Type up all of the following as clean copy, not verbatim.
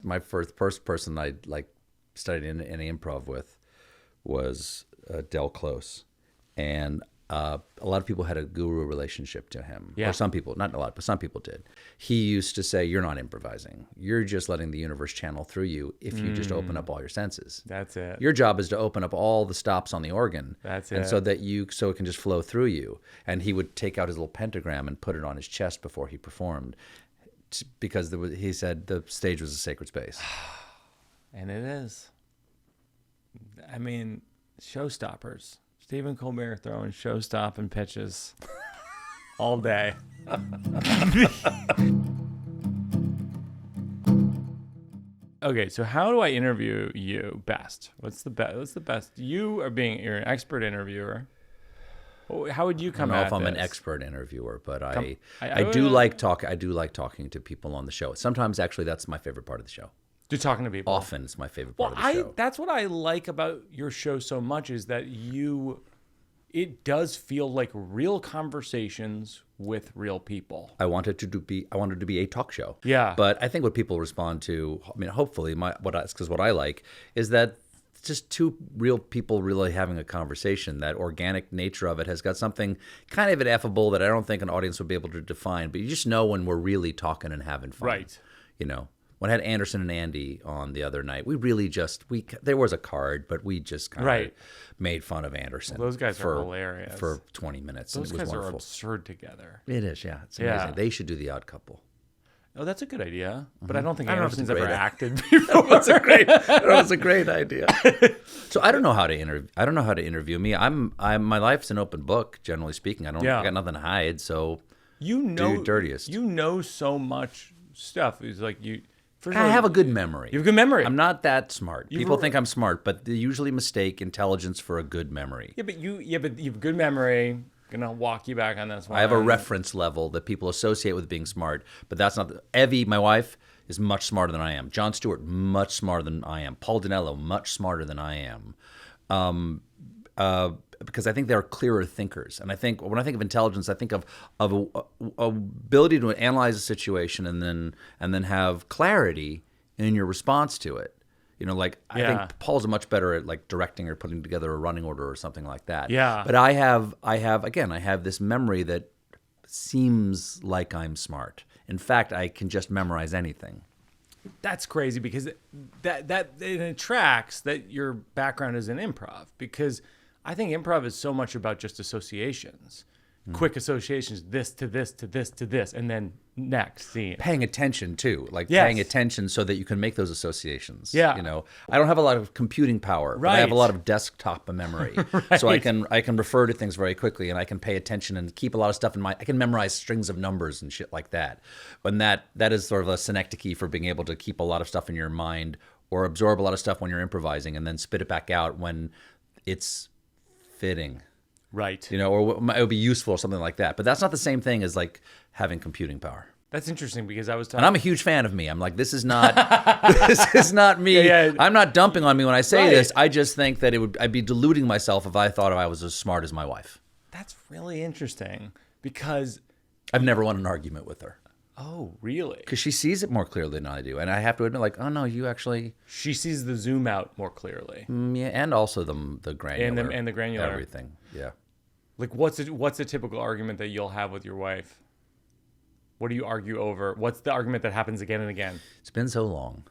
my first person I like studied in improv with was Del Close, and a lot of people had a guru relationship to him. Yeah. Or some people, not a lot, but some people did. He used to say, "You're not improvising. You're just letting the universe channel through you if you just open up all your senses. That's it. Your job is to open up all the stops on the organ. That's and it. so that so it can just flow through you." And he would take out his little pentagram and put it on his chest before he performed, because he said the stage was a sacred space. And it is. I mean, showstoppers. Stephen Colbert throwing show-stopping pitches all day. Okay, so how do I interview you best? What's the best? You're an expert interviewer. How would you come at this? I don't know if I'm an expert interviewer, but I do like talking to people on the show. Sometimes, actually, that's my favorite part of the show. Just talking to people. Often it's my favorite part of the show. That's what I like about your show so much, is that it does feel like real conversations with real people. I wanted to be a talk show. Yeah. But I think what people respond to, I mean, hopefully what I like is that just two real people really having a conversation. That organic nature of it has got something kind of ineffable that I don't think an audience would be able to define, but you just know when we're really talking and having fun. Right. When I had Anderson and Andy on the other night, we really there was a card, but we just kind of made fun of Anderson. Well, those guys are hilarious. For 20 minutes. Those guys wonderful. are absurd together. It is, yeah. It's amazing. Yeah. They should do The Odd Couple. Oh, that's a good idea. But I don't think Anderson's ever great acted before. That's a great idea. So I don't know how to interview me. My life's an open book, generally speaking. I got nothing to hide. So do your dirtiest. You know so much stuff. It's like I have a good memory. You have a good memory. I'm not that smart. People think I'm smart, but they usually mistake intelligence for a good memory. Yeah, but you have good memory. Gonna walk you back on this one. I have a reference level that people associate with being smart, but that's not. Evie, my wife, is much smarter than I am. Jon Stewart, much smarter than I am. Paul Dinello, much smarter than I am. Because I think they're clearer thinkers, and I think when I think of intelligence, I think of a ability to analyze a situation and then have clarity in your response to it. I think Paul's much better at like directing or putting together a running order or something like that. Yeah. But I have this memory that seems like I'm smart. In fact, I can just memorize anything. That's crazy, because that it tracks that your background is in improv, because I think improv is so much about just associations. Quick associations, this to this to this to this, and then next scene. Paying attention too, paying attention so that you can make those associations. Yeah. I don't have a lot of computing power, but I have a lot of desktop memory. Right. So I can refer to things very quickly, and I can pay attention and keep a lot of stuff in mind. I can memorize strings of numbers and shit like that. When that is sort of a synecdoche for being able to keep a lot of stuff in your mind or absorb a lot of stuff when you're improvising and then spit it back out when it's fitting. Right. Or it would be useful or something like that. But that's not the same thing as like having computing power. That's interesting, because I was talking. And I'm a huge fan of me. I'm like, this is not me. Yeah. I'm not dumping on me when I say this. I just think that I'd be deluding myself if I thought I was as smart as my wife. That's really interesting, because I've never won an argument with her. Oh, really? Because she sees it more clearly than I do. And I have to admit, like, oh no, you actually. She sees the zoom out more clearly. Yeah, and also the granular. And the granular. Everything, yeah. Like, what's a typical argument that you'll have with your wife? What do you argue over? What's the argument that happens again and again? It's been so long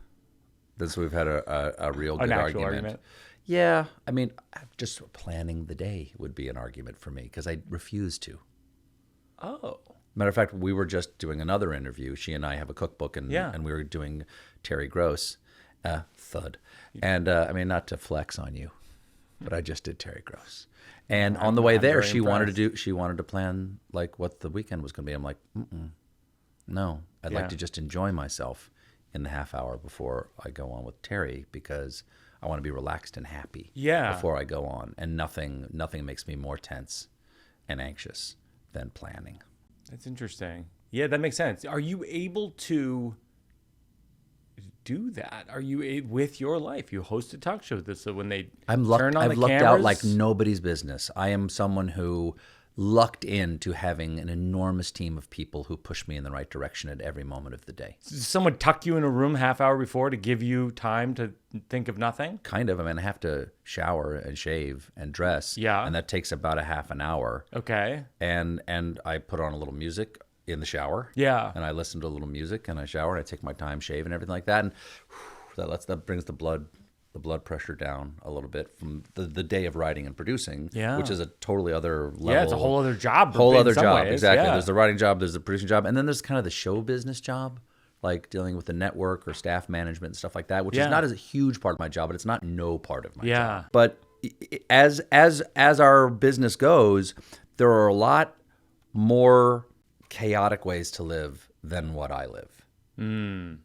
since we've had a real good argument. Yeah, I mean, just planning the day would be an argument for me, because I refuse to. Oh. Matter of fact, we were just doing another interview. She and I have a cookbook, and we were doing Terry Gross, thud. And I mean, not to flex on you, but I just did Terry Gross. And on the way there, she wanted to plan like what the weekend was going to be. I'm like, no, I'd like to just enjoy myself in the half hour before I go on with Terry, because I want to be relaxed and happy before I go on. And nothing makes me more tense and anxious than planning. That's interesting. Yeah, that makes sense. Are you able to do that? Are you with your life? You host a talk show. So when they turn on the cameras? I've lucked out like nobody's business. I am someone who lucked into having an enormous team of people who push me in the right direction at every moment of the day. Does someone tuck you in a room half hour before to give you time to think of nothing? Kind of. I mean, I have to shower and shave and dress. Yeah. And that takes about a half an hour. Okay. And I put on a little music in the shower. Yeah. And I listen to a little music and I shower and I take my time, shave and everything like that. And that brings the blood pressure down a little bit from the day of writing and producing, which is a totally other level. Yeah, it's a whole other job. Exactly. Yeah. There's the writing job, there's the producing job, and then there's kind of the show business job, like dealing with the network or staff management and stuff like that, which is not as a huge part of my job, but it's not no part of my job. But as our business goes, there are a lot more chaotic ways to live than what I live.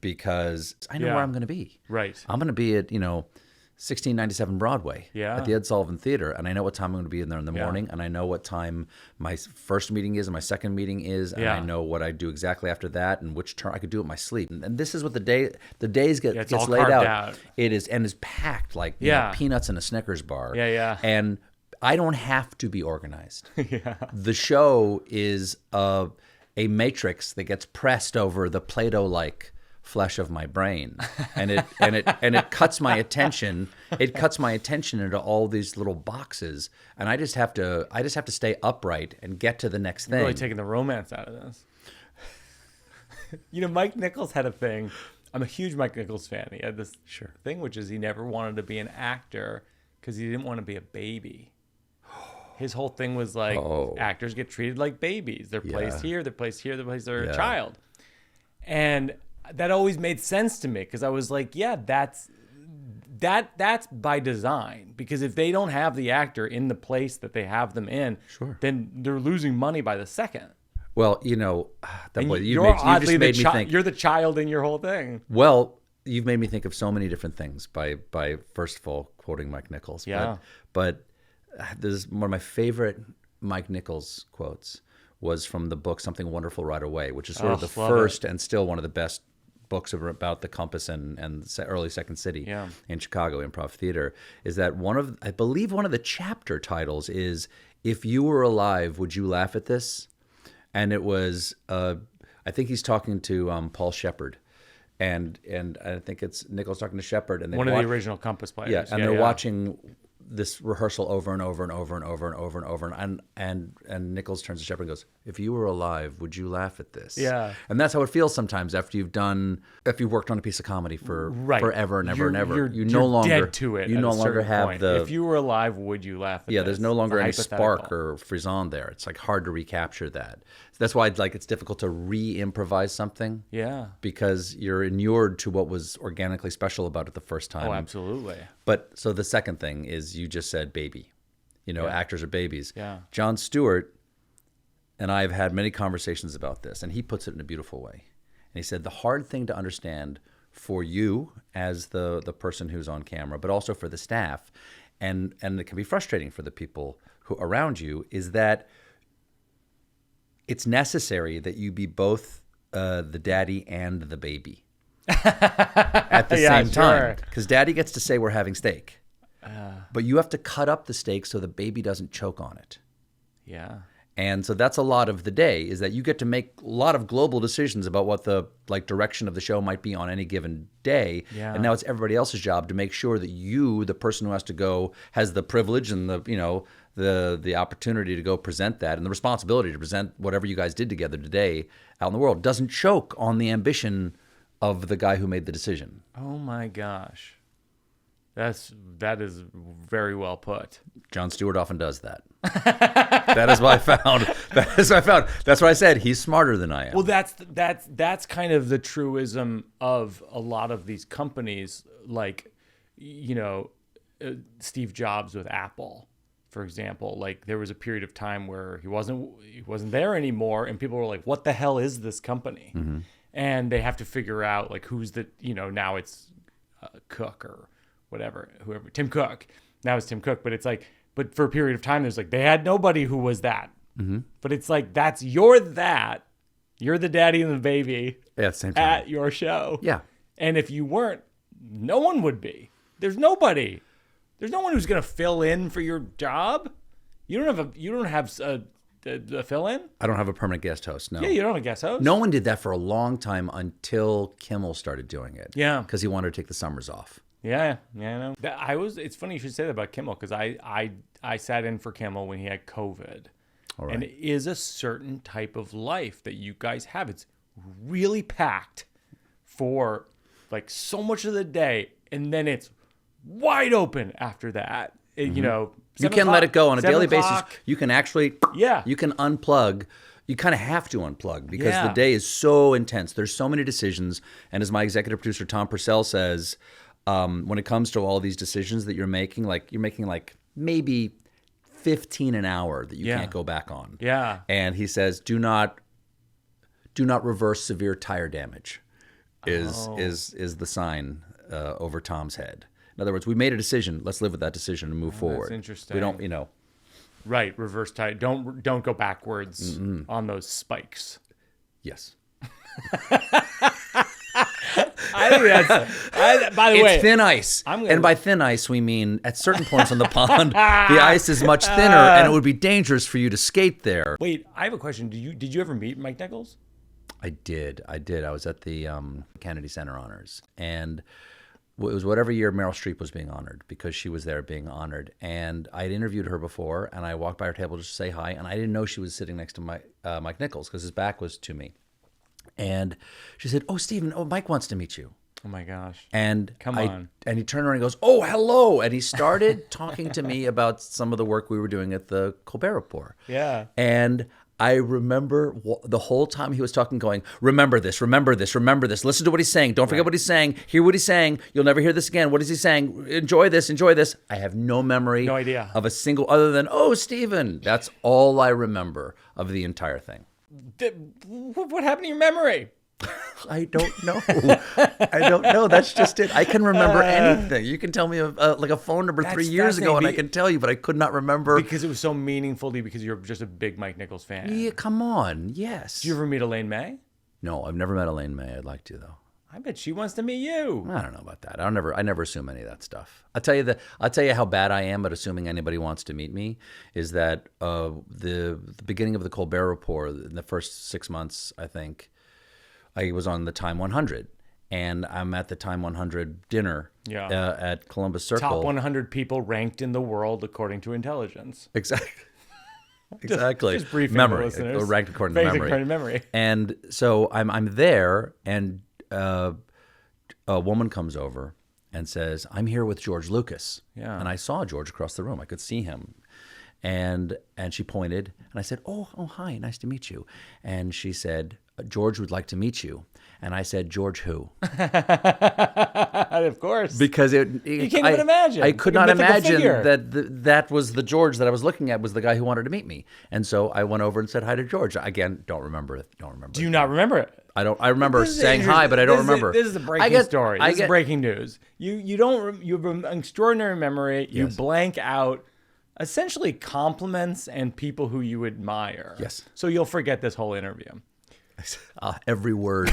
Because I know where I'm going to be. Right. I'm going to be at 1697 Broadway at the Sullivan Theater, and I know what time I'm going to be in there in the morning, and I know what time my first meeting is and my second meeting is, and I know what I do exactly after that, and which turn I could do it in my sleep. And this is what the days gets laid out. It is, and is packed like peanuts in a Snickers bar. Yeah. And I don't have to be organized. The show is a matrix that gets pressed over the Play-Doh-like flesh of my brain, and it cuts my attention. It cuts my attention into all these little boxes, and I just have to stay upright and get to the next thing. You're really taking the romance out of this. Mike Nichols had a thing. I'm a huge Mike Nichols fan. He had this thing, which is he never wanted to be an actor because he didn't want to be a baby. His whole thing was like, actors get treated like babies. They're placed here, they're placed here, they're placed they're a child. And that always made sense to me because I was like, that's by design. Because if they don't have the actor in the place that they have them in, then they're losing money by the second. Well, you just made me think. You're the child in your whole thing. Well, you've made me think of so many different things by first of all quoting Mike Nichols. Yeah. But there's one of my favorite Mike Nichols quotes was from the book Something Wonderful Right Away, which is sort of the first and still one of the best books about the Compass and early Second City in Chicago Improv Theater. Is that I believe one of the chapter titles is "If You Were Alive, Would You Laugh at This?" And it was I think he's talking to Paul Shepard. And I think it's Nichols talking to Shepard, and one of the original Compass players. Yeah, and they're watching this rehearsal over and over and over and over and over and over, and Nichols turns to Shepard and goes, "If you were alive, would you laugh at this?" Yeah, and that's how it feels sometimes after you've worked on a piece of comedy for forever and ever and ever. You're dead to it. You no longer have the. If you were alive, would you laugh at this? There's no longer any spark or frisson there. It's like hard to recapture that. That's why it's difficult to re-improvise something. Yeah, because you're inured to what was organically special about it the first time. Oh, absolutely. But so the second thing is you just said baby. Actors are babies. Yeah. Jon Stewart and I have had many conversations about this, and he puts it in a beautiful way. And he said the hard thing to understand for you as the person who's on camera, but also for the staff, and it can be frustrating for the people who around you, is that it's necessary that you be both the daddy and the baby at the same time. Because daddy gets to say we're having steak. But you have to cut up the steak so the baby doesn't choke on it. Yeah. And so that's a lot of the day, is that you get to make a lot of global decisions about what the direction of the show might be on any given day. Yeah. And now it's everybody else's job to make sure that you, the person who has to go, has the privilege and the opportunity to go present that, and the responsibility to present whatever you guys did together today out in the world, doesn't choke on the ambition of the guy who made the decision. Oh my gosh. That is very well put. Jon Stewart often does that. That is what I found. That's what I said. He's smarter than I am. Well, that's kind of the truism of a lot of these companies, like, Steve Jobs with Apple, for example. Like, there was a period of time where he wasn't there anymore, and people were like, "What the hell is this company?" Mm-hmm. And they have to figure out who's the now it's Cook or whatever, whoever, Tim Cook. Now it's Tim Cook, but it's but for a period of time, there's they had nobody who was that. Mm-hmm. But it's you're the daddy and the baby same time. at your show. Yeah. And if you weren't, no one would be. There's nobody. There's no one who's going to fill in for your job. You don't have the fill-in? I don't have a permanent guest host, no. Yeah, you don't have a guest host? No one did that for a long time until Kimmel started doing it. Yeah. Because he wanted to take the summers off. Yeah, I know. It's funny you should say that about Kimmel, because I sat in for Kimmel when he had COVID. All right. And it is a certain type of life that you guys have. It's really packed for like so much of the day, and then it's wide open after that. You know, you can let it go on a daily basis. 7:00. You can actually, you can unplug. You kind of have to unplug because the day is so intense. There's so many decisions. And as my executive producer, Tom Purcell, says, when it comes to all these decisions that you're making like maybe 15 an hour that you can't go back on. Yeah. And he says, do not reverse severe tire damage is the sign over Tom's head. In other words, we made a decision. Let's live with that decision and move forward. That's interesting. We don't, you know. Right, reverse tire. Don't go backwards on those spikes. Yes. I think that's. By the way, it's thin ice, and by thin ice we mean at certain points on the pond, the ice is much thinner, and it would be dangerous for you to skate there. Wait, I have a question. Did you ever meet Mike Nichols? I did. I was at the Kennedy Center Honors, and it was whatever year Meryl Streep was being honored, because she was there being honored. And I had interviewed her before, and I walked by her table just to say hi, and I didn't know she was sitting next to Mike Nichols because his back was to me. And she said, "Oh, Stephen, Mike wants to meet you." Oh my gosh. And Come on. And he turned around and goes, "Oh, hello." And he started talking to me about some of the work we were doing at the Colbert Report. Yeah. And I remember the whole time he was talking, going, remember this, remember this, remember this. Listen to what he's saying. Don't forget what he's saying. Hear what he's saying. You'll never hear this again. What is he saying? Enjoy this, enjoy this. I have no memory No idea. of a single, other than, "Oh, Stephen." That's all I remember of the entire thing. What happened to your memory? I don't know. I don't know. That's just it. I can remember anything. You can tell me like a phone number 3 years ago, and I can tell you, but I could not remember. Because it was so meaningful to you, because you're just a big Mike Nichols fan. Yeah, come on. Yes. Did you ever meet Elaine May? No, I've never met Elaine May. I'd like to, though. I bet she wants to meet you. I don't know about that. I never assume any of that stuff. I'll tell you how bad I am at assuming anybody wants to meet me is that the beginning of the Colbert Report, in the first 6 months, I think, I was on the Time 100, and I'm at the Time 100 dinner at Columbus Circle. Top 100 people ranked in the world according to intelligence. Exactly. Exactly. Just briefing memory, listeners. ranked according to memory. According to memory. And so I'm there, and a woman comes over and says, "I'm here with George Lucas." Yeah. And I saw George across the room. I could see him. And she pointed, and I said, oh, hi, nice to meet you. And she said, "George would like to meet you." And I said, "George who?" Of course. Because you can't even imagine. I could not imagine that was the George that I was looking at was the guy who wanted to meet me. And so I went over and said hi to George. Again, don't remember it. Do you not remember it? I don't. I remember saying hi, but I don't remember. This is a breaking story. This is breaking news. You don't. You have an extraordinary memory. You blank out essentially compliments and people who you admire. Yes. So you'll forget this whole interview. Every word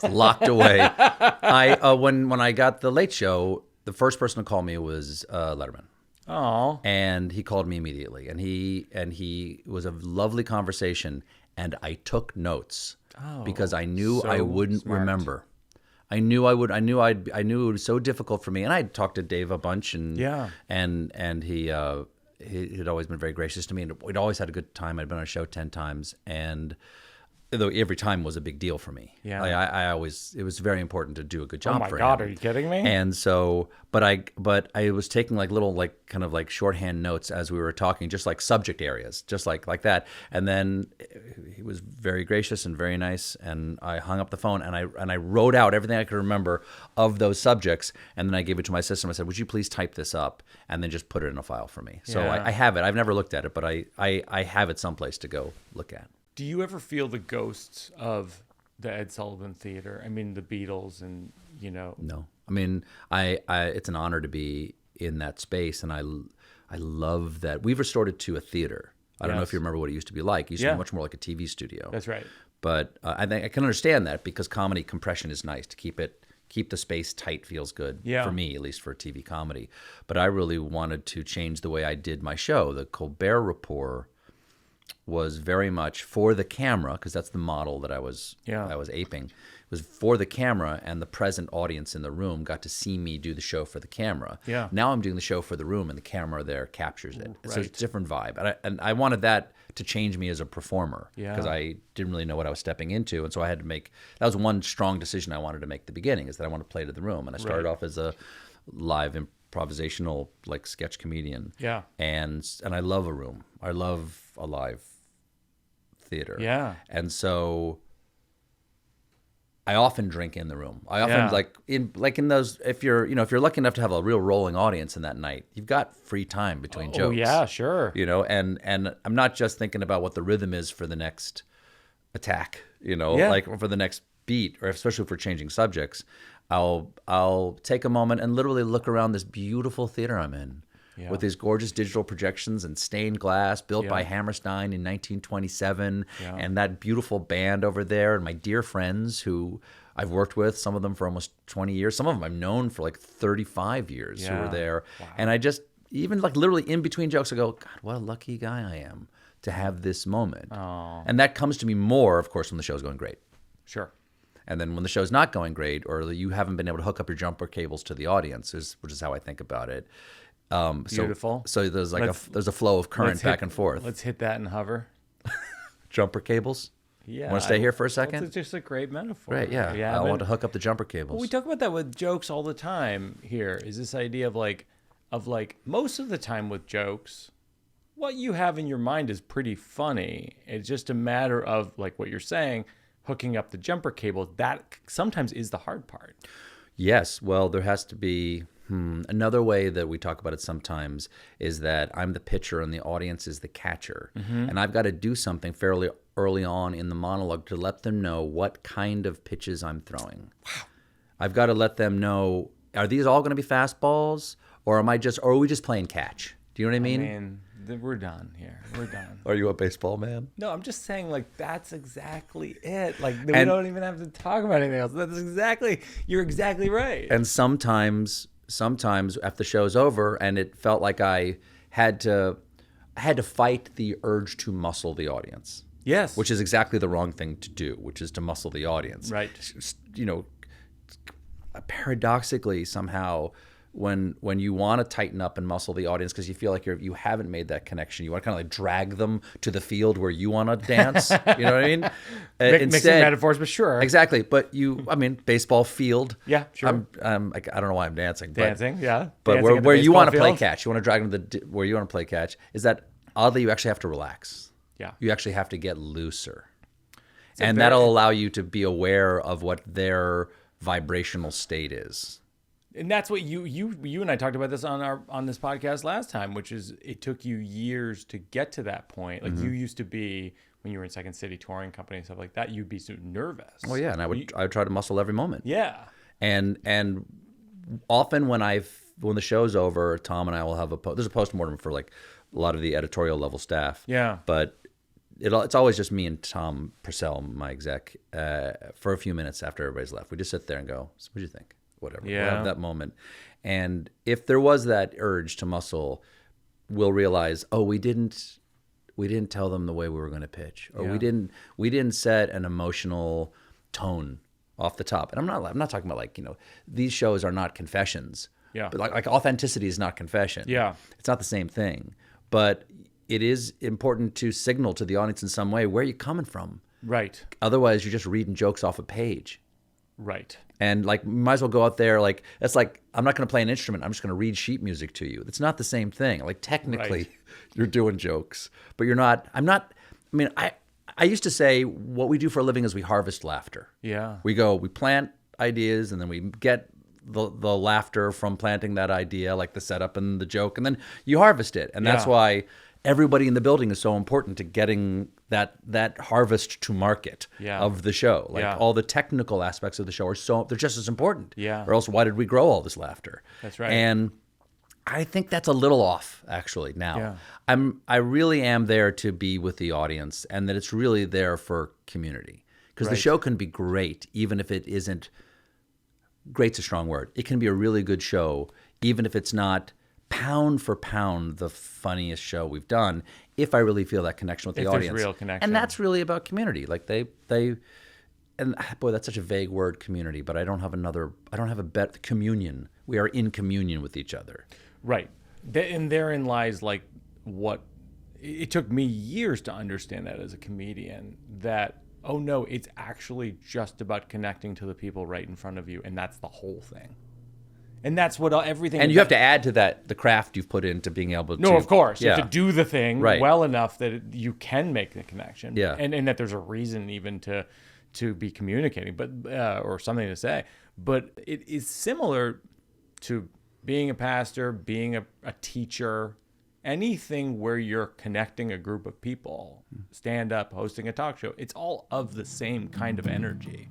locked away. When I got the Late Show, the first person to call me was Letterman. Oh. And he called me immediately, and he was a lovely conversation, and I took notes because I knew I wouldn't remember. I knew it was so difficult for me, and I'd talked to Dave a bunch, and he had always been very gracious to me, and we'd always had a good time. I'd been on a show 10 times, and though every time was a big deal for me. Yeah. I always, it was very important to do a good job for him. Oh my God, are you kidding me? And so, but I was taking like little, like kind of like shorthand notes as we were talking, just like subject areas, just like that. And then he was very gracious and very nice. And I hung up the phone and I wrote out everything I could remember of those subjects. And then I gave it to my assistant. I said, "Would you please type this up and then just put it in a file for me?" So I have it. I've never looked at it, but I have it someplace to go look at. Do you ever feel the ghosts of the Ed Sullivan Theater? I mean, the Beatles and, you know. No. I mean, it's an honor to be in that space, and I love that. We've restored it to a theater. I don't know if you remember what it used to be like. It used to be much more like a TV studio. That's right. But I think I can understand that because comedy compression is nice to keep the space tight feels good for me, at least for TV comedy. But I really wanted to change the way I did my show. The Colbert Report was very much for the camera, because that's the model that I was aping. It was for the camera, and the present audience in the room got to see me do the show for the camera. Yeah. Now I'm doing the show for the room, and the camera there captures it. Right. So it's a different vibe. And I wanted that to change me as a performer, because Yeah. I didn't really know what I was stepping into. And so I had to make, that was one strong decision I wanted to make at the beginning, is that I want to play to the room. And I started off as a live improvisational, like, sketch comedian. Yeah. And I love a room. I love a live theater. Yeah. And so I often drink in the room. I often in those, if you're lucky enough to have a real rolling audience in that night, you've got free time between jokes. Oh yeah, sure. And I'm not just thinking about what the rhythm is for the next attack, like for the next beat, or especially if we're changing subjects. I'll take a moment and literally look around this beautiful theater I'm in. Yeah. With these gorgeous digital projections and stained glass built by Hammerstein in 1927, and that beautiful band over there, and my dear friends who I've worked with, some of them for almost 20 years, some of them I've known for like 35 years who were there. Wow. And I just, even like literally in between jokes, I go, God, what a lucky guy I am to have this moment. Oh. And that comes to me more, of course, when the show's going great. Sure. And then when the show's not going great, or you haven't been able to hook up your jumper cables to the audience, which is how I think about it. Beautiful. So there's like there's a flow of current back and forth. Let's hit that and hover. Jumper cables. Yeah. Want to stay here for a second? It's just a great metaphor. Right. Yeah. I want to hook up the jumper cables. Well, we talk about that with jokes all the time. Here is this idea of like most of the time with jokes, what you have in your mind is pretty funny. It's just a matter of, like what you're saying, hooking up the jumper cable. That sometimes is the hard part. Yes. Well, there has to be. Another way that we talk about it sometimes is that I'm the pitcher and the audience is the catcher. Mm-hmm. And I've got to do something fairly early on in the monologue to let them know what kind of pitches I'm throwing. Wow. I've got to let them know, are these all going to be fastballs, or are we just playing catch? Do you know what I mean? We're done here. We're done. Are you a baseball man? No, I'm just saying, like, that's exactly it. Like, we don't even have to talk about anything else. You're exactly right. And sometimes after the show's over, and it felt like I had to fight the urge to muscle the audience. Yes. Which is exactly the wrong thing to do, which is to muscle the audience. Right. Paradoxically, somehow, when you want to tighten up and muscle the audience because you feel like you haven't made that connection, you want to kind of like drag them to the field where you want to dance. You know what I mean? Mixing metaphors, but sure. Exactly. But baseball field. Yeah, sure. I'm like, I don't know why I'm dancing. Dancing, yeah. But dancing where you want to play field. catch, you want to drag them to where you want to play catch, is that oddly you actually have to relax. Yeah. You actually have to get looser. And that'll allow you to be aware of what their vibrational state is. And that's what you and I talked about this on this podcast last time, which is it took you years to get to that point. Like you used to be, when you were in Second City touring company and stuff like that, you'd be so nervous. Oh yeah, and I would try to muscle every moment. Yeah. And often when the show's over, Tom and I will have there's a postmortem for like a lot of the editorial level staff. Yeah. But it's always just me and Tom Purcell, my exec, for a few minutes after everybody's left. We just sit there and go, so what'd you think? Whatever. Yeah. We'll have that moment. And if there was that urge to muscle, we'll realize, oh, we didn't tell them the way we were going to pitch, or we didn't set an emotional tone off the top. And I'm not talking about like, these shows are not confessions. Yeah. But like authenticity is not confession. Yeah. It's not the same thing. But it is important to signal to the audience in some way where you're coming from. Right. Otherwise, you're just reading jokes off a page. Right. And like, you might as well go out there like, it's like, I'm not going to play an instrument. I'm just going to read sheet music to you. It's not the same thing. Like technically you're doing jokes, but you're not, I used to say what we do for a living is we harvest laughter. Yeah. We plant ideas and then we get the laughter from planting that idea, like the setup and the joke, and then you harvest it. And that's why everybody in the building is so important to getting that harvest to market of the show. Like all the technical aspects of the show they're just as important. Yeah. Or else why did we grow all this laughter? That's right. And I think that's a little off actually now. Yeah. I really am there to be with the audience, and that it's really there for community. Because the show can be great even if it isn't, great's a strong word. It can be a really good show even if it's not pound for pound the funniest show we've done if I really feel that connection with the audience. There's real connection. And that's really about community. Like they and boy, that's such a vague word, community, but I don't have a better communion. We are in communion with each other. Right. And therein lies like what it took me years to understand that as a comedian, that, oh no, it's actually just about connecting to the people right in front of you. And that's the whole thing. And that's what everything. And you have to add to that the craft you've put into being able to. No, of course. You Yeah. have to do the thing Right. well enough that you can make the connection. Yeah. And that there's a reason even to be communicating, but or something to say. But it is similar to being a pastor, being a teacher, anything where you're connecting a group of people, stand up, hosting a talk show. It's all of the same kind of energy.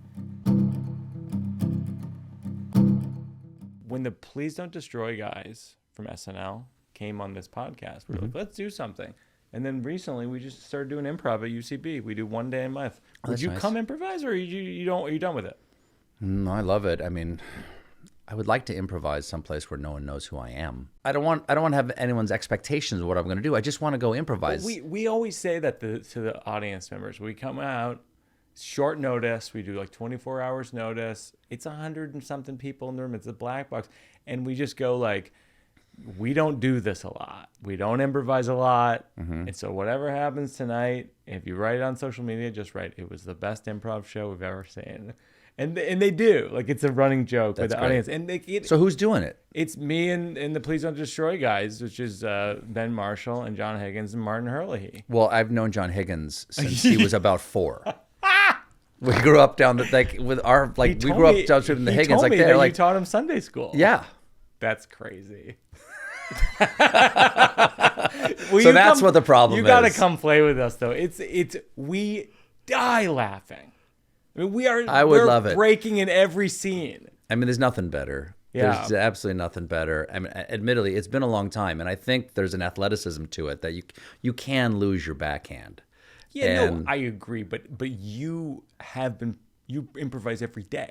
When the Please Don't Destroy guys from SNL came on this podcast, we were like, let's do something. And then recently we just started doing improv at UCB. We do one day a month. Would you come improvise, or are you done with it? No, I love it. I mean, I would like to improvise someplace where no one knows who I am. I don't want to have anyone's expectations of what I'm going to do. I just want to go improvise. But we always say that to the audience members. We come out, short notice. We do like 24 hours notice. It's 100 and something people in the room. It's a black box. And we just go like, we don't do this a lot. We don't improvise a lot. Mm-hmm. And so whatever happens tonight, if you write it on social media, just write, it was the best improv show we've ever seen. And they do. Like, it's a running joke with the audience. And so who's doing it? It's me and the Please Don't Destroy guys, which is Ben Marshall and John Higgins and Martin Hurley. Well, I've known John Higgins since he was about 4. We grew up down the we grew up down the Higgins. Told like me that you taught him Sunday school. Yeah. That's crazy. So that's what the problem is. You got to come play with us, though. We die laughing. I mean, we're love it. Breaking in every scene. I mean, there's nothing better. Yeah. There's absolutely nothing better. I mean, admittedly, it's been a long time, and I think there's an athleticism to it that you can lose your backhand. Yeah, no, I agree, but you improvise every day.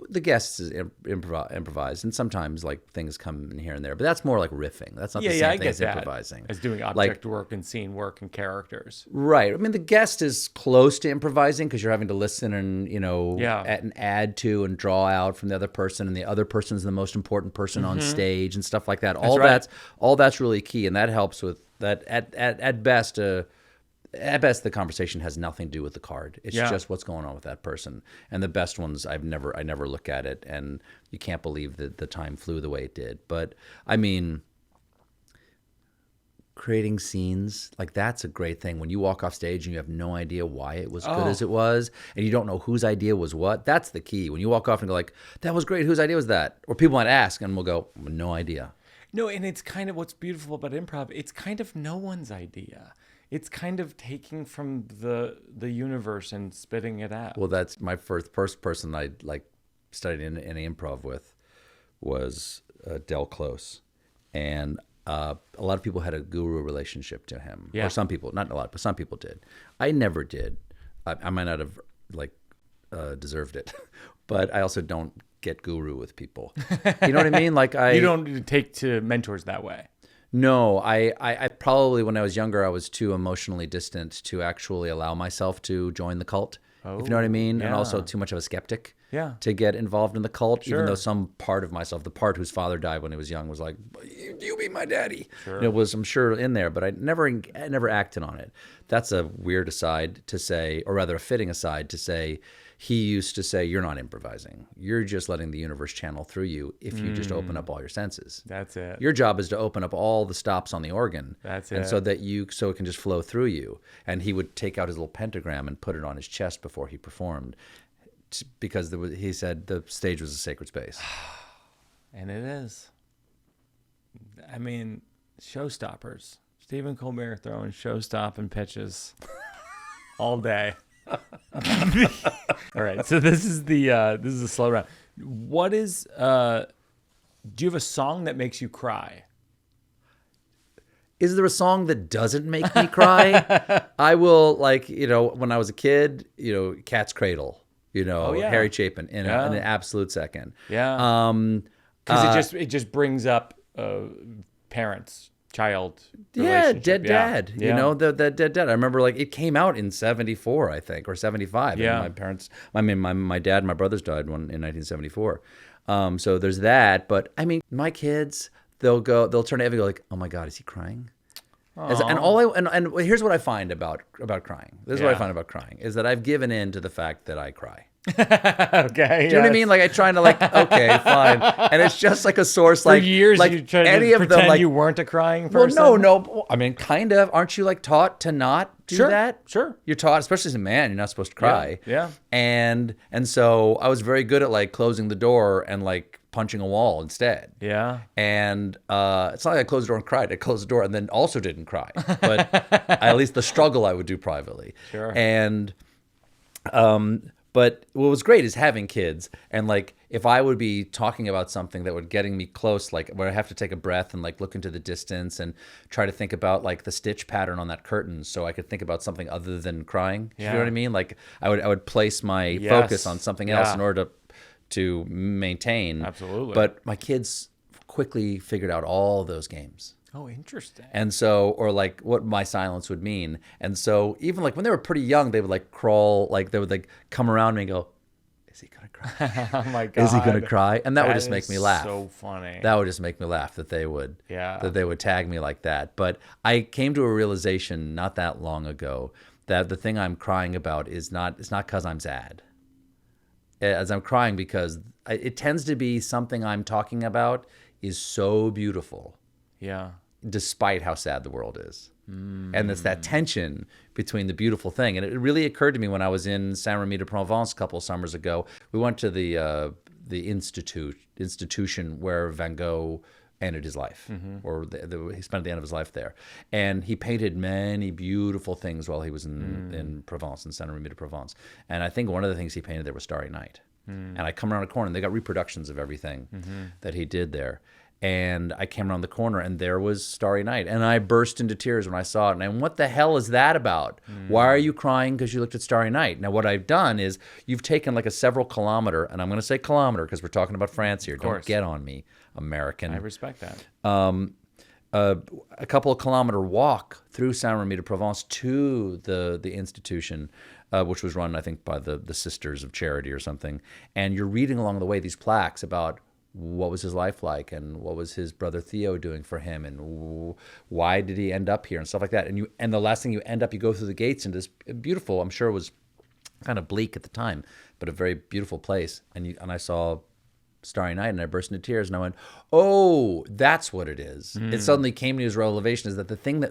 The guests improvise, and sometimes like things come in here and there, but that's more like riffing. That's not the same thing as improvising. As doing object work and scene work and characters. Right. I mean, the guest is close to improvising because you're having to listen and and add to and draw out from the other person, and the other person is the most important person on stage and stuff like that. All that's really key, and that helps with that. At best. At best, the conversation has nothing to do with the card. It's just what's going on with that person. And the best ones, I never look at it, and you can't believe that the time flew the way it did. But I mean, creating scenes, like, that's a great thing. When you walk off stage and you have no idea why it was good as it was, and you don't know whose idea was what, that's the key. When you walk off and go like, that was great, whose idea was that? Or people might ask, and we'll go, no idea. No, and it's kind of what's beautiful about improv. It's kind of no one's idea. It's kind of taking from the universe and spitting it out. Well, that's my first person I studied in improv with was Del Close, and a lot of people had a guru relationship to him. Yeah. Or some people, not a lot, but some people did. I never did. I might not have deserved it, but I also don't get guru with people. You know what I mean? Like you don't take to mentors that way. No, I probably, when I was younger, I was too emotionally distant to actually allow myself to join the cult, if you know what I mean, and also too much of a skeptic to get involved in the cult, even though some part of myself, the part whose father died when he was young, was like, you be my daddy. Sure. It was, I'm sure, in there, but I never acted on it. That's a weird aside to say, or rather a fitting aside to say. He used to say, you're not improvising. You're just letting the universe channel through you if you just open up all your senses. That's it. Your job is to open up all the stops on the organ. That's and it. so it can just flow through you. And he would take out his little pentagram and put it on his chest before he performed because he said the stage was a sacred space. And it is. I mean, showstoppers. Stephen Colbert throwing show-stopping pitches all day. All right, so this is a slow round. What is do you have a song that makes you cry? Is there a song that doesn't make me cry? I will, when I was a kid, Cat's Cradle, Harry Chapin in an absolute second. Yeah. Because it just brings up parents-child Yeah, relationship. dead dad. Yeah. You know, the dead dad. I remember like it came out in 74, I think, or 75. Yeah. And my dad and my brothers died in 1974. So there's that. But I mean, my kids, they'll turn to Evie and go like, oh my God, is he crying? And here's what I find about crying. This is what I find about crying is that I've given in to the fact that I cry. Okay. Do you know what I mean? Like I trying to like, okay, fine, and it's just like a source. For like years, like you tried any to of pretend them, like, you weren't a crying person. Well, no. I mean, kind of. Aren't you like taught to not do Sure, that? sure. You're taught, especially as a man, you're not supposed to cry. Yeah. And so I was very good at like closing the door and like punching a wall instead. Yeah. And it's not like I closed the door and cried. I closed the door and then also didn't cry. But at least the struggle I would do privately. Sure. And but what was great is having kids, and like if I would be talking about something that would getting me close, like where I have to take a breath and like look into the distance and try to think about like the stitch pattern on that curtain, so I could think about something other than crying. You know what I mean? Like I would place my focus on something else in order to maintain. Absolutely. But my kids quickly figured out all those games. Oh, interesting. And so, or like what my silence would mean. And so even like when they were pretty young, they would like crawl, like they would like come around me and go, is he going to cry? Oh my God. Is he going to cry? And that would just make me laugh. So funny. That would just make me laugh that they would, that they would tag me like that. But I came to a realization not that long ago that the thing I'm crying about it's not because I'm sad. As I'm crying because it tends to be something I'm talking about is so beautiful. Yeah. Despite how sad the world is. And it's that tension between the beautiful thing. And it really occurred to me when I was in Saint-Remy-de-Provence a couple of summers ago. We went to the institution where Van Gogh ended his life, or he spent the end of his life there. And he painted many beautiful things while he was in Provence, in Saint-Remy-de-Provence. And I think one of the things he painted there was Starry Night. And I come around a corner, and they got reproductions of everything that he did there. And I came around the corner, and there was Starry Night. And I burst into tears when I saw it. And what the hell is that about? Why are you crying because you looked at Starry Night? Now, what I've done is you've taken like a several kilometer, and I'm going to say kilometer because we're talking about France here. Don't get on me, American. I respect that. A couple of kilometer walk through Saint-Remy-de-Provence to the institution, which was run, I think, by the Sisters of Charity or something. And you're reading along the way these plaques about what was his life like and what was his brother Theo doing for him and why did he end up here and stuff like that. And the last thing you go through the gates into this beautiful, I'm sure it was kind of bleak at the time, but a very beautiful place. And I saw Starry Night and I burst into tears and I went, oh, that's what it is. It suddenly came to me as revelation is that the thing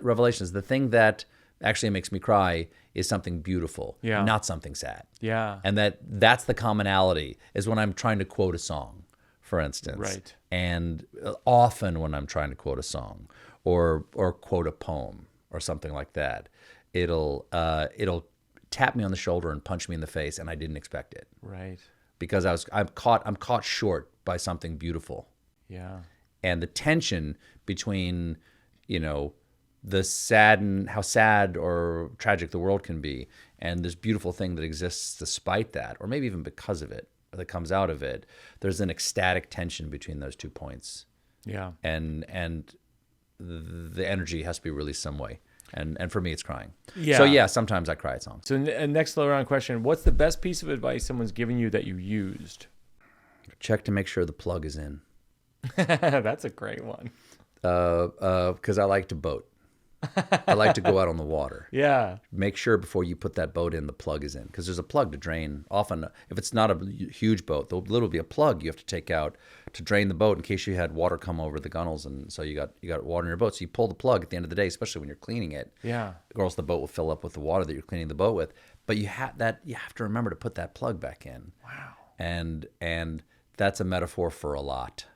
that actually makes me cry is something beautiful, not something sad. Yeah. And that's the commonality is when I'm trying to quote a song, for instance. Right. And often when I'm trying to quote a song or quote a poem or something like that, it'll tap me on the shoulder and punch me in the face, and I didn't expect it. Right. Because I'm caught short by something beautiful. Yeah. And the tension between, the sad and how sad or tragic the world can be, and this beautiful thing that exists despite that, or maybe even because of it, that comes out of it. There's an ecstatic tension between those 2 points. Yeah. And the energy has to be released some way. And for me, it's crying. Yeah. So yeah, sometimes I cry at songs. So next low round question: what's the best piece of advice someone's given you that you used? Check to make sure the plug is in. That's a great one. Because I like to boat. I like to go out on the water. Yeah. Make sure before you put that boat in, the plug is in. Because there's a plug to drain. Often, if it's not a huge boat, there'll literally be a plug you have to take out to drain the boat in case you had water come over the gunnels. And so you got water in your boat. So you pull the plug at the end of the day, especially when you're cleaning it. Yeah. Or else the boat will fill up with the water that you're cleaning the boat with. But you have to remember to put that plug back in. Wow. And that's a metaphor for a lot.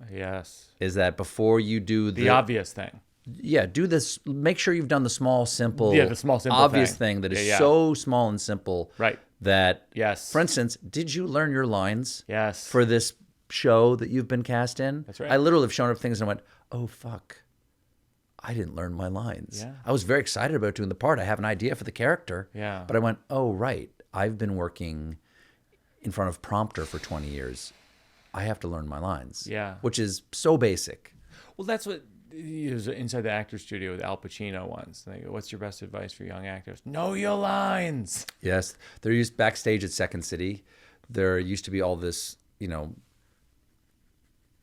Yes. Is that before you do the obvious thing. Yeah, do this. Make sure you've done the small, simple, obvious thing that is so small and simple. Right. That, yes. For instance, did you learn your lines? Yes. For this show that you've been cast in? That's right. I literally have shown up things and I went, oh, fuck. I didn't learn my lines. Yeah. I was very excited about doing the part. I have an idea for the character. Yeah. But I went, oh, right. I've been working in front of prompter for 20 years. I have to learn my lines. Yeah. Which is so basic. Well, that's what He was inside the actor's studio with Al Pacino once. And they go, "What's your best advice for young actors?" Know your lines. Yes. There used backstage at Second City, there used to be all this,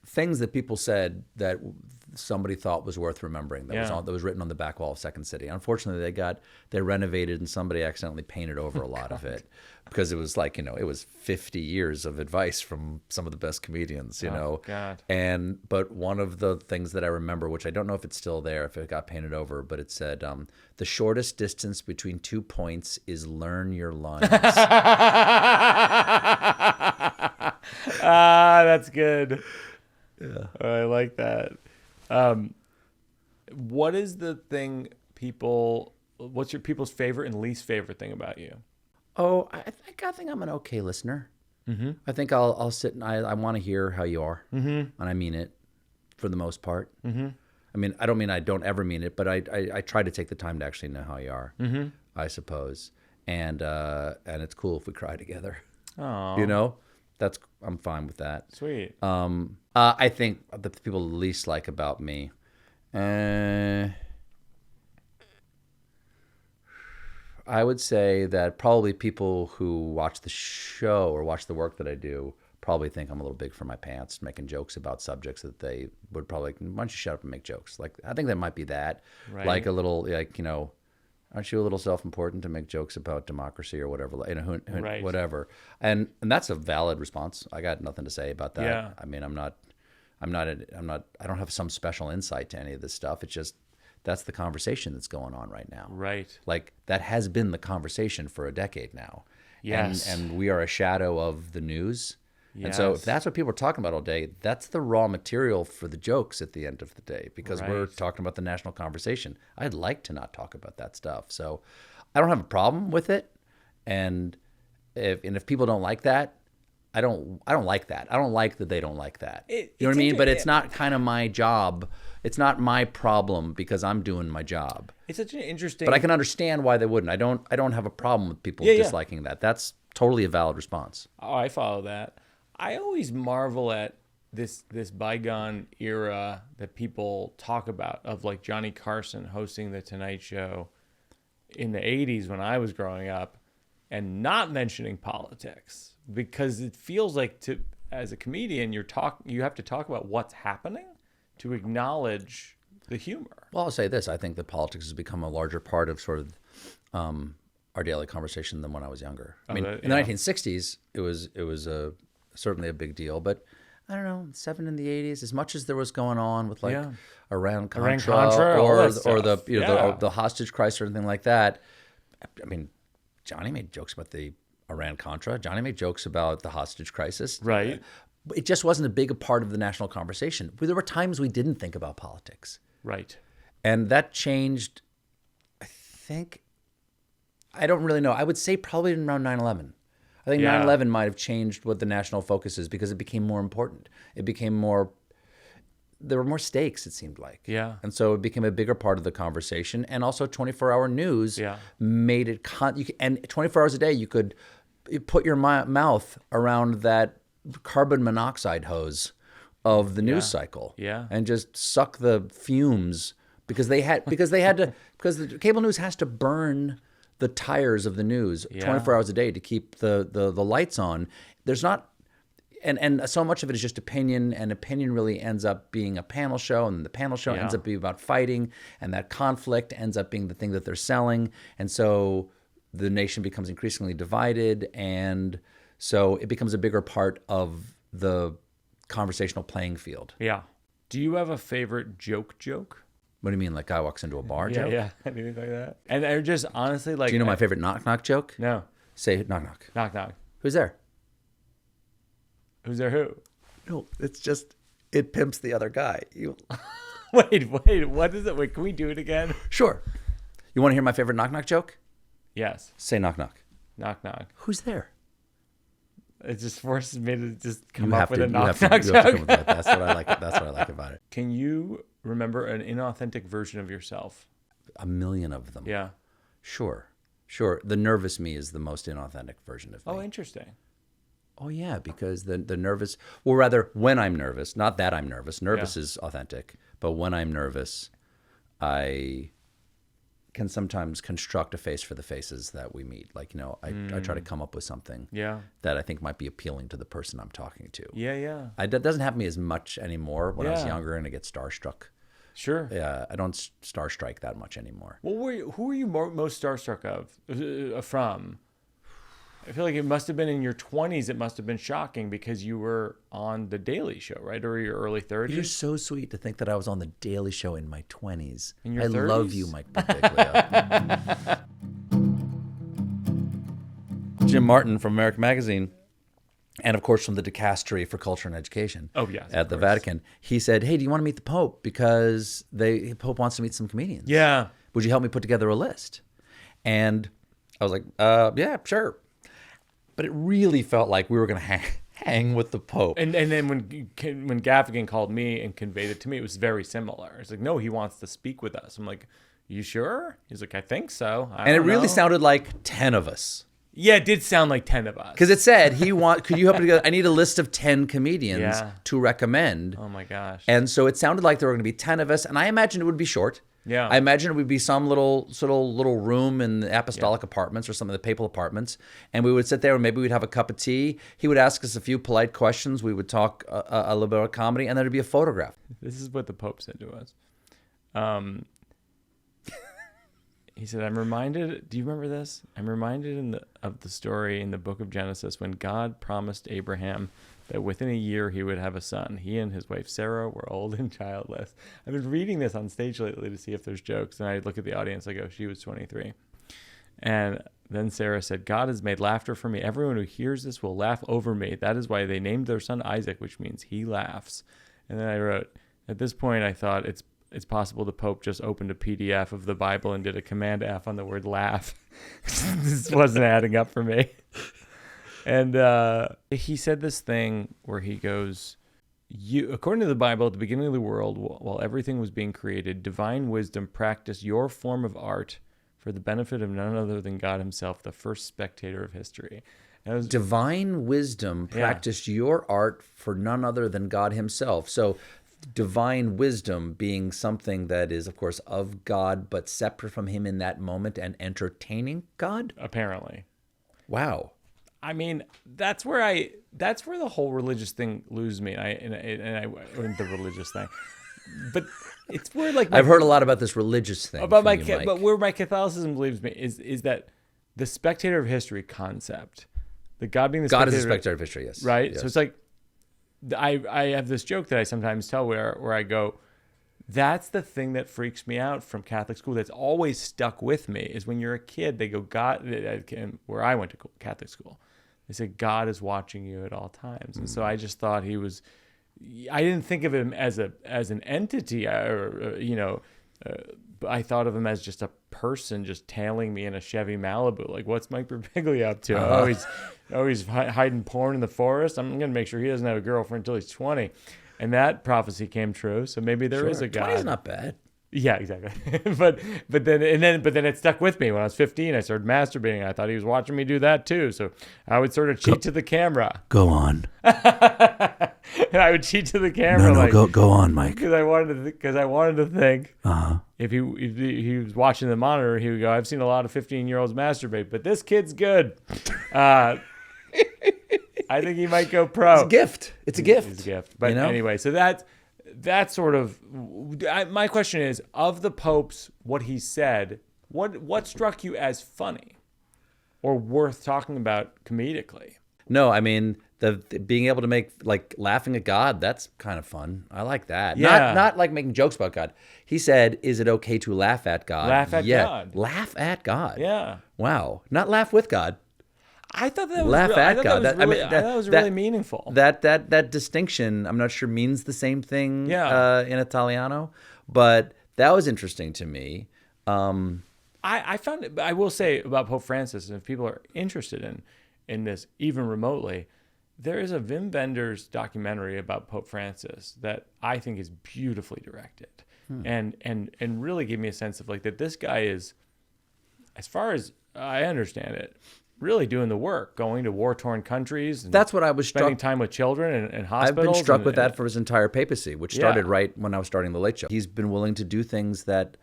things that people said that somebody thought was worth remembering. That was written on the back wall of Second City. Unfortunately, they renovated and somebody accidentally painted over a lot of it because it was like, it was 50 years of advice from some of the best comedians, God. But one of the things that I remember, which I don't know if it's still there, if it got painted over, but it said, the shortest distance between 2 points is learn your lines. That's good. Yeah. I like that. What is the thing what's your people's favorite and least favorite thing about you? Oh, I think I'm an okay listener. Mm-hmm. I think I'll sit and I want to hear how you are, and I mean it for the most part. Mm-hmm. I mean, I don't mean I don't ever mean it, but I try to take the time to actually know how you are. Mm-hmm. I suppose, and it's cool if we cry together. Oh, I'm fine with that. Sweet. I think the people least like about me, I would say that probably people who watch the show or watch the work that I do probably think I'm a little big for my pants, making jokes about subjects that they would probably, why don't you shut up and make jokes? Like, I think that might be that. Right. Like a little, aren't you a little self-important to make jokes about democracy or whatever, Right. whatever. And that's a valid response. I got nothing to say about that. Yeah. I mean, I don't have some special insight to any of this stuff. It's just, that's the conversation that's going on right now. Right. Like, that has been the conversation for a decade now. Yes. And we are a shadow of the news. Yes. And so if that's what people are talking about all day, that's the raw material for the jokes at the end of the day, because we're talking about the national conversation. I'd like to not talk about that stuff. So I don't have a problem with it. And if people don't like that, I don't like that. I don't like that they don't like that. You know what I mean? But it's not kind of my job. It's not my problem because I'm doing my job. It's such an interesting. But I can understand why they wouldn't. I don't have a problem with people disliking that. That's totally a valid response. Oh, I follow that. I always marvel at this bygone era that people talk about, of like Johnny Carson hosting the Tonight Show in the 80s when I was growing up, and not mentioning politics, because it feels like, as a comedian, you have to talk about what's happening to acknowledge the humor. Well, I'll say this. I think that politics has become a larger part of sort of our daily conversation than when I was younger. I mean, in the 1960s, it was certainly a big deal, but I don't know, in the 80s, as much as there was going on with like Iran-Contra or the hostage crisis or anything like that. I mean, Johnny made jokes about the Iran-Contra. Johnny made jokes about the hostage crisis. Right. It just wasn't a big part of the national conversation. There were times we didn't think about politics. Right. And that changed, I think, I don't really know. I would say probably around 9/11. I think 9/11 might have changed what the national focus is, because it became more important. It became more, there were more stakes, it seemed like. Yeah. And so it became a bigger part of the conversation. And also 24-hour news made it, and 24 hours a day, you could put your mouth around that carbon monoxide hose of the news cycle. Yeah. And just suck the fumes, because the cable news has to burn the tires of the news 24 hours a day to keep the lights on. There's not, and so much of it is just opinion, and opinion really ends up being a panel show, and the panel show ends up being about fighting, and that conflict ends up being the thing that they're selling. And so the nation becomes increasingly divided, and so it becomes a bigger part of the conversational playing field. Yeah. Do you have a favorite joke? What do you mean, like guy walks into a bar joke? Yeah, anything like that. And I just honestly like. Do you know my favorite knock joke? No. Say knock knock. Knock knock. Who's there? Who's there? Who? No, it's just it pimps the other guy. Wait, what is it? Wait, can we do it again? Sure. You want to hear my favorite knock knock joke? Yes. Say knock knock. Knock knock. Who's there? It just forces me to just come up with a knock knock joke. That's what I like. That's what I like about it. Can you remember an inauthentic version of yourself? A million of them. Yeah. Sure. The nervous me is the most inauthentic version of me. Oh, interesting. Oh yeah, because the nervous, or rather, when I'm nervous, not that I'm nervous. Nervous is authentic, but when I'm nervous, I can sometimes construct a face for the faces that we meet. Like, I try to come up with something that I think might be appealing to the person I'm talking to. Yeah. That doesn't happen to me as much anymore. When I was younger and I get starstruck. Sure. Yeah, I don't starstrike that much anymore. Well, who were you most starstruck from? I feel like it must have been in your 20s. It must have been shocking because you were on The Daily Show, right? Or your early 30s? You're so sweet to think that I was on The Daily Show in my 20s. In your 30s? I love you, Mike Birbiglia. Jim Martin from American Magazine, and of course from the Dicastery for Culture and Education at the Vatican, he said, hey, do you want to meet the Pope? Because the Pope wants to meet some comedians. Yeah. Would you help me put together a list? And I was like, yeah, sure. But it really felt like we were going to hang with the Pope. And then when Gaffigan called me and conveyed it to me, it was very similar. It's like, no, he wants to speak with us. I'm like, you sure? He's like, I think so. And it really sounded like 10 of us. Yeah, it did sound like 10 of us. Because it said, could you help me together? I need a list of 10 comedians to recommend. Oh my gosh. And so it sounded like there were going to be 10 of us. And I imagined it would be short. Yeah. I imagine it would be some little room in the apostolic apartments or some of the papal apartments. And we would sit there and maybe we'd have a cup of tea. He would ask us a few polite questions. We would talk a little bit about comedy, and then there'd be a photograph. This is what the Pope said to us. He said, I'm reminded, do you remember this? I'm reminded of the story in the book of Genesis when God promised Abraham that within a year he would have a son. He and his wife Sarah were old and childless. I've been reading this on stage lately to see if there's jokes, and I look at the audience, I go, she was 23. And then Sarah said, God has made laughter for me. Everyone who hears this will laugh over me. That is why they named their son Isaac, which means he laughs. And then I wrote, at this point I thought it's possible the Pope just opened a PDF of the Bible and did a Command F on the word laugh. This wasn't adding up for me. And he said this thing where he goes, according to the Bible, at the beginning of the world, while everything was being created, divine wisdom practiced your form of art for the benefit of none other than God himself, the first spectator of history. Divine wisdom practiced your art for none other than God himself. So divine wisdom being something that is, of course, of God, but separate from him in that moment and entertaining God? Apparently. Wow. I mean, that's where the whole religious thing loses me. The religious thing, but it's where I've heard a lot about this religious thing about but where my Catholicism leaves me is that the spectator of history concept, the God being the God is a spectator of history, yes, right. Yes. So it's like I have this joke that I sometimes tell where I go, that's the thing that freaks me out from Catholic school. That's always stuck with me is when you're a kid, they go, God, where I went to Catholic school. They said, God is watching you at all times. And so I just thought I didn't think of him as an entity I thought of him as just a person just tailing me in a Chevy Malibu. Like, what's Mike Birbiglia up to? Oh, he's hiding porn in the forest. I'm going to make sure he doesn't have a girlfriend until he's 20. And that prophecy came true. So maybe there is a God. 20 is not bad. Yeah, exactly. but then it stuck with me. When I was 15, I started masturbating. I thought he was watching me do that too. So I would sort of cheat to the camera. Go on. And I would cheat to the camera. Go on, Mike. Because I wanted to think. If he was watching the monitor, he would go, I've seen a lot of 15-year-olds masturbate, but this kid's good. I think he might go pro. It's a gift. It's a gift. But anyway, so that's sort of my question is, of the popes, what he said, what struck you as funny or worth talking about comedically? No, I mean the being able to make laughing at God, that's kind of fun. I like that. Yeah. Not like making jokes about God. He said, is it okay to laugh at God? Laugh at God. Laugh at God. Yeah. Wow. Not laugh with God. I thought that was laugh at God. That was really meaningful. That distinction, I'm not sure means the same thing in Italiano, but that was interesting to me. I found it. I will say about Pope Francis, and if people are interested in this even remotely, there is a Wim Wenders documentary about Pope Francis that I think is beautifully directed, and really gave me a sense of that this guy is, as far as I understand it, really doing the work, going to war-torn countries. And that's what I was spending time with children and hospitals. I've been struck with that for his entire papacy, which started right when I was starting the Late Show. He's been willing to do things that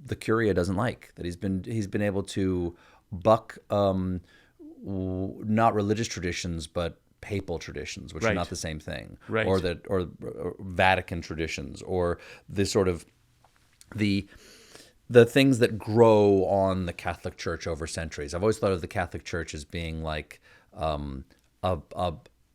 the Curia doesn't like. That he's been able to buck not religious traditions, but papal traditions, which are not the same thing, or Vatican traditions, or this sort of the things that grow on the Catholic Church over centuries. I've always thought of the Catholic Church as being like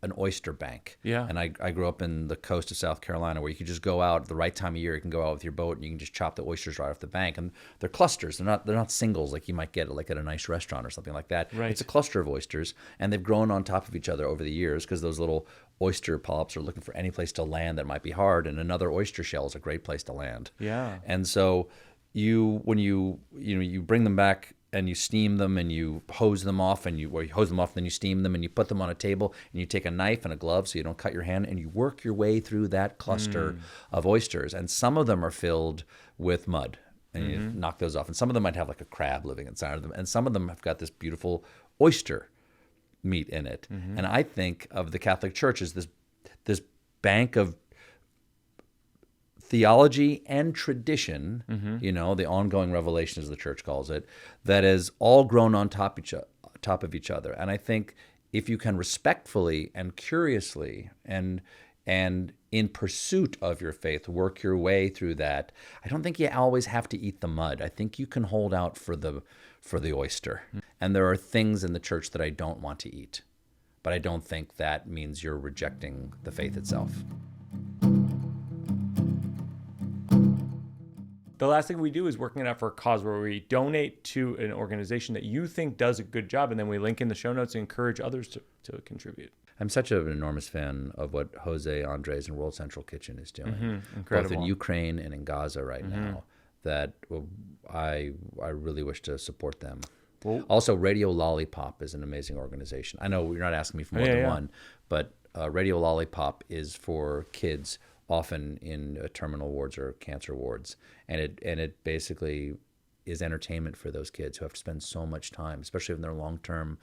an oyster bank. Yeah. And I grew up in the coast of South Carolina, where you could just go out at the right time of year. You can go out with your boat and you can just chop the oysters right off the bank. And they're clusters. They're not singles like you might get at a nice restaurant or something like that. Right. It's a cluster of oysters, and they've grown on top of each other over the years because those little oyster polyps are looking for any place to land that might be hard, and another oyster shell is a great place to land. Yeah. And so when you bring them back and you steam them and you hose them off, and you hose them off, then you steam them and you put them on a table, and you take a knife and a glove so you don't cut your hand, and you work your way through that cluster of oysters. And some of them are filled with mud, and you knock those off. And some of them might have like a crab living inside of them, and some of them have got this beautiful oyster meat in it. And I think of the Catholic Church as this bank of theology and tradition, the ongoing revelation, as the church calls it, that is all grown on top of each other. And I think if you can respectfully and curiously and in pursuit of your faith work your way through that, I don't think you always have to eat the mud. I think you can hold out for the oyster. And there are things in the church that I don't want to eat, but I don't think that means you're rejecting the faith itself. The last thing we do is working it out for a cause, where we donate to an organization that you think does a good job, and then we link in the show notes and encourage others to contribute. I'm such an enormous fan of what Jose Andres and World Central Kitchen is doing, both in Ukraine and in Gaza right now, that I really wish to support them. Well, also, Radio Lollipop is an amazing organization. I know you're not asking me for more than one, but Radio Lollipop is for kids often in terminal wards or cancer wards, and it basically is entertainment for those kids who have to spend so much time, especially in their long-term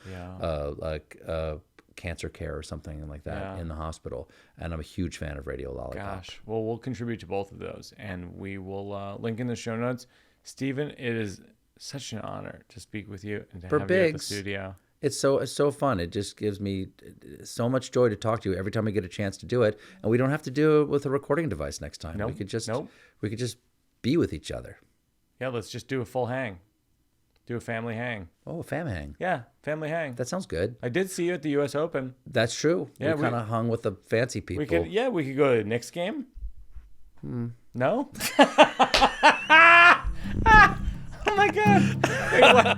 cancer care or something like that in the hospital. And I'm a huge fan of Radio Lollipop. Gosh, well, we'll contribute to both of those, and we will link in the show notes. Stephen, it is such an honor to speak with you and to have you at the studio. It's so fun. It just gives me so much joy to talk to you every time we get a chance to do it. And we don't have to do it with a recording device next time. We could just be with each other. Yeah, let's just do a full hang. Do a family hang. Oh, a fam hang. Yeah, family hang. That sounds good. I did see you at the U.S. Open. That's true. Yeah, we kind of hung with the fancy people. We could go to the Knicks game. No? Oh my God. Wait, what?